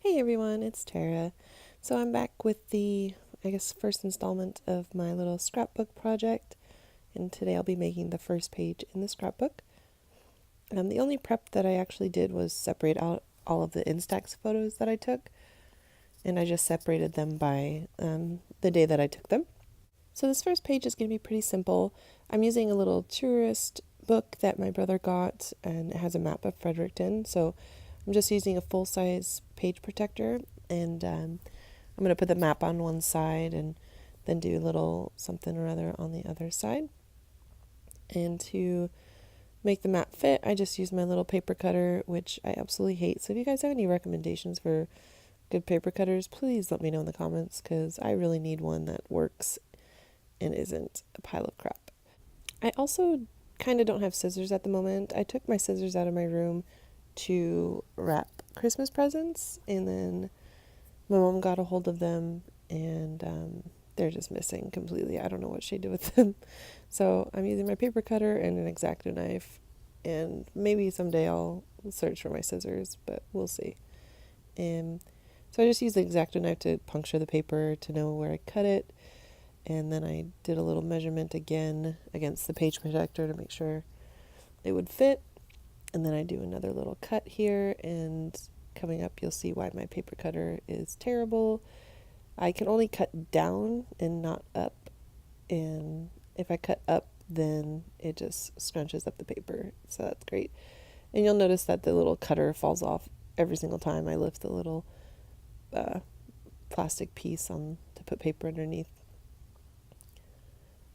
Hey everyone, it's Tara. So I'm back with the, first installment of my little scrapbook project, and today I'll be making the first page in the scrapbook. The only prep that I actually did was separate out all of the Instax photos that I took, and I just separated them by the day that I took them. So this first page is going to be pretty simple. I'm using a little tourist book that my brother got, and it has a map of Fredericton, so I'm just using a full-size page protector, and I'm going to put the map on one side and then do a little something or other on the other side. And to make the map fit, I just use my little paper cutter, which I absolutely hate. So if you guys have any recommendations for good paper cutters, please let me know in the comments, because I really need one that works and isn't a pile of crap. I also kind of don't have scissors at the moment. I took my scissors out of my room to wrap Christmas presents, and then my mom got a hold of them, and they're just missing completely. I don't know what she did with them. So I'm using my paper cutter and an X-Acto knife, and maybe someday I'll search for my scissors, but we'll see. And so I just used the X-Acto knife to puncture the paper to know where I cut it, and then I did a little measurement again against the page protector to make sure it would fit. And then I do another little cut here, and coming up you'll see why my paper cutter is terrible. I can only cut down and not up, and if I cut up then it just scrunches up the paper, so that's great. And you'll notice that the little cutter falls off every single time I lift the little plastic piece on to put paper underneath.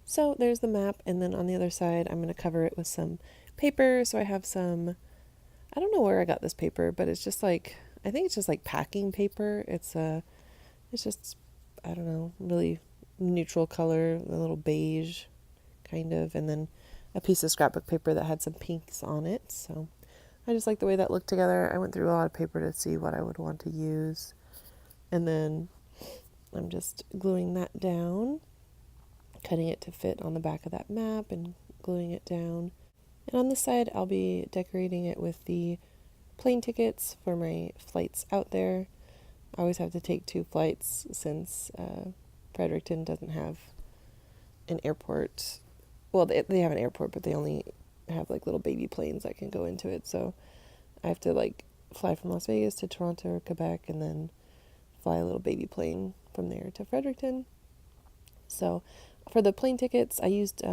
So there's the map, and then on the other side I'm going to cover it with some paper. So I have some, I don't know where I got this paper, but it's just like, I think it's just like packing paper. It's just, I don't know, really neutral color, a little beige kind of, and then a piece of scrapbook paper that had some pinks on it. So I just like the way that looked together. I went through a lot of paper to see what I would want to use, and then I'm just gluing that down, cutting it to fit on the back of that map and gluing it down. And on this side, I'll be decorating it with the plane tickets for my flights out there. I always have to take 2 flights since Fredericton doesn't have an airport. Well, they have an airport, but they only have like little baby planes that can go into it. So I have to like fly from Las Vegas to Toronto or Quebec, and then fly a little baby plane from there to Fredericton. So for the plane tickets, I used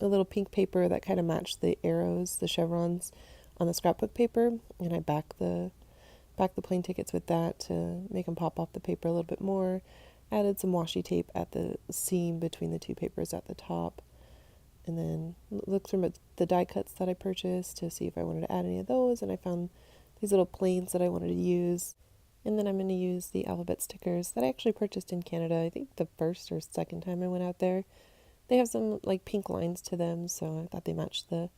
a little pink paper that kind of matched the arrows, the chevrons on the scrapbook paper, and I back the plane tickets with that to make them pop off the paper a little bit more. Added some washi tape at the seam between the 2 papers at the top, and then looked through the die cuts that I purchased to see if I wanted to add any of those, and I found these little planes that I wanted to use. And then I'm going to use the alphabet stickers that I actually purchased in Canada, I think the first or second time I went out there. They have some like pink lines to them, so I thought they matched the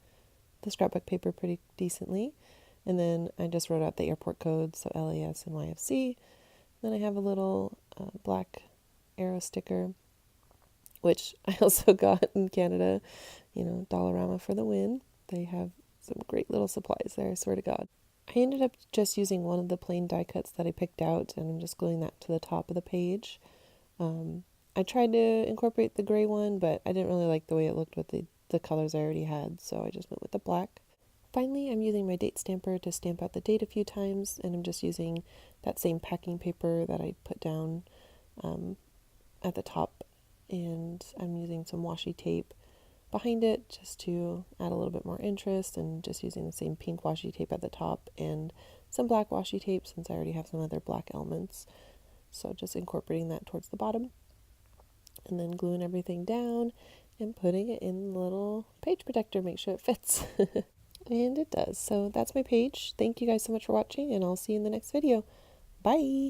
scrapbook paper pretty decently. And then I just wrote out the airport codes, so LAS and YFC. Then I have a little black arrow sticker, which I also got in Canada, Dollarama for the win. They have some great little supplies there, I swear to God. I ended up just using one of the plain die cuts that I picked out, and I'm just gluing that to the top of the page. I tried to incorporate the gray one, but I didn't really like the way it looked with the colors I already had, so I just went with the black. Finally, I'm using my date stamper to stamp out the date a few times, and I'm just using that same packing paper that I put down at the top, and I'm using some washi tape behind it just to add a little bit more interest, and just using the same pink washi tape at the top and some black washi tape since I already have some other black elements. So just incorporating that towards the bottom, and then gluing everything down and putting it in the little page protector, make sure it fits. And it does. So that's my page. Thank you guys so much for watching, and I'll see you in the next video. Bye!